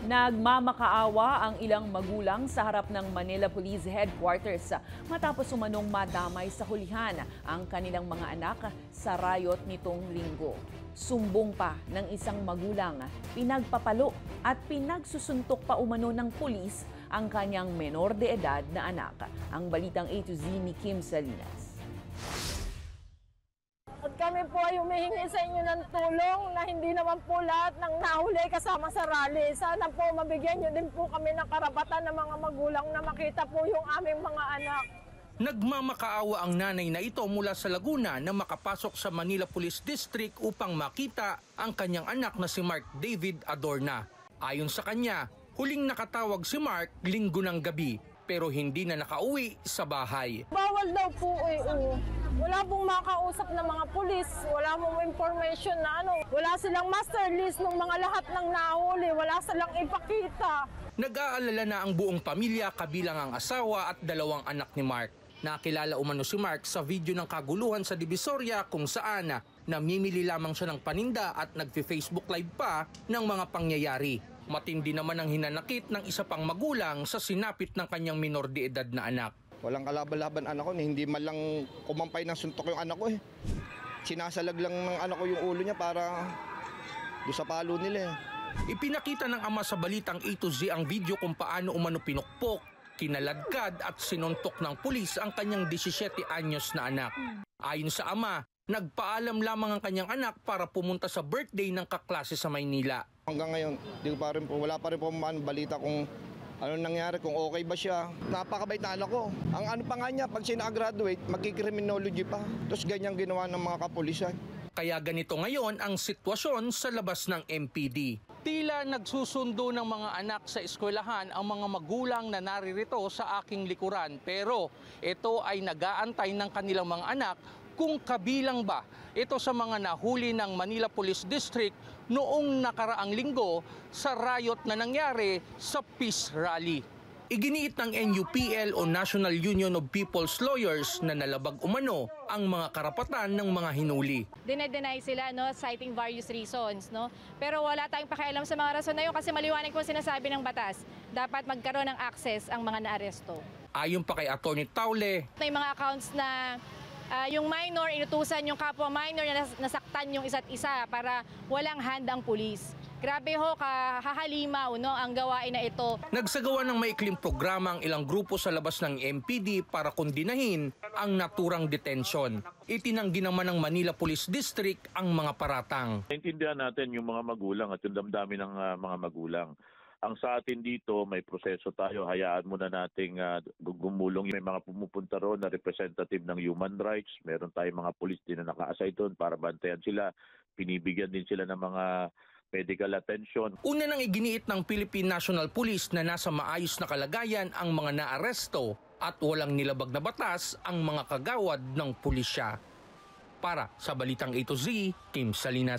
Nagmamakaawa ang ilang magulang sa harap ng Manila Police Headquarters matapos umanong madamay sa hulihan ang kanilang mga anak sa riot nitong linggo. Sumbong pa ng isang magulang, pinagpapalo at pinagsusuntok pa umano ng pulis ang kanyang menor de edad na anak. Ang balitang A to Z ni Kim Salinas. At kami po ay humihingi sa inyo ng tulong na hindi naman po lahat ng nahuli kasama sa rally. Sana po mabigyan nyo din po kami ng karapatan ng mga magulang na makita po yung aming mga anak. Nagmamakaawa ang nanay na ito mula sa Laguna na makapasok sa Manila Police District upang makita ang kanyang anak na si Mark David Adorna. Ayon sa kanya, huling nakatawag si Mark linggo ng gabi pero hindi na nakauwi sa bahay. Bawal daw po Wala pong makausap ng mga pulis, wala pong information na wala silang master list ng mga lahat ng nahuli, wala silang ipakita. Nag-aalala na ang buong pamilya kabilang ang asawa at 2 anak ni Mark. Nakilala umano si Mark sa video ng kaguluhan sa Divisoria kung saan namimili lamang siya ng paninda at nagfi-Facebook live pa ng mga pangyayari. Matindi naman ang hinanakit ng isa pang magulang sa sinapit ng kanyang minor de edad na anak. Walang kalaban-laban anak ko, hindi man lang kumampay ng suntok yung anak ko eh. Sinasalag lang ng anak ko yung ulo niya para doon sa palo nila eh. Ipinakita ng ama sa balitang A to Z ang video kung paano umano pinukpok, kinaladkad at sinuntok ng pulis ang kanyang 17 anyos na anak. Ayon sa ama, nagpaalam lamang ang kanyang anak para pumunta sa birthday ng kaklase sa Maynila. Hanggang ngayon, wala pa rin po balita kung ano nangyari, kung okay ba siya. Napakabait na anak ko. Ang ano pa nga niya, pag siya na-graduate, magkikriminology pa. Tapos ganyan ginawa ng mga kapulisan. Kaya ganito ngayon ang sitwasyon sa labas ng MPD. Tila nagsusundo ng mga anak sa eskwelahan ang mga magulang na naririto sa aking likuran. Pero ito ay nag-aantay ng kanilang mga anak kung kabilang ba ito sa mga nahuli ng Manila Police District noong nakaraang linggo sa riot na nangyari sa Peace Rally. Iginiit ng NUPL o National Union of People's Lawyers na nalabag umano ang mga karapatan ng mga hinuli. Deny sila citing various reasons. Pero wala tayong pakialam sa mga rason na yun kasi maliwanag po sinasabi ng batas. Dapat magkaroon ng access ang mga naaresto. Ayon pa kay Atty. Taule, may mga accounts na yung minor, inutusan yung kapwa minor na nasaktan yung isa't isa para walang hand ang pulis. Grabe ho, kahahalimaw ang gawain na ito. Nagsagawa ng maikling programa ang ilang grupo sa labas ng MPD para kondinahin ang naturang detention. Itinanggi naman ng Manila Police District ang mga paratang. Naintindihan natin yung mga magulang at yung damdamin ng mga magulang. Ang sa atin dito, may proseso tayo. Hayaan muna nating gumulong. May mga pumupunta roon na representative ng human rights. Meron tayong mga pulis din na naka-assign doon para bantayan sila. Pinibigyan din sila ng mga medical attention. Una nang iginiit ng Philippine National Police na nasa maayos na kalagayan ang mga naaresto at walang nilabag na batas ang mga kagawad ng pulisya. Para sa Balitang A to Z, Kim Salinas.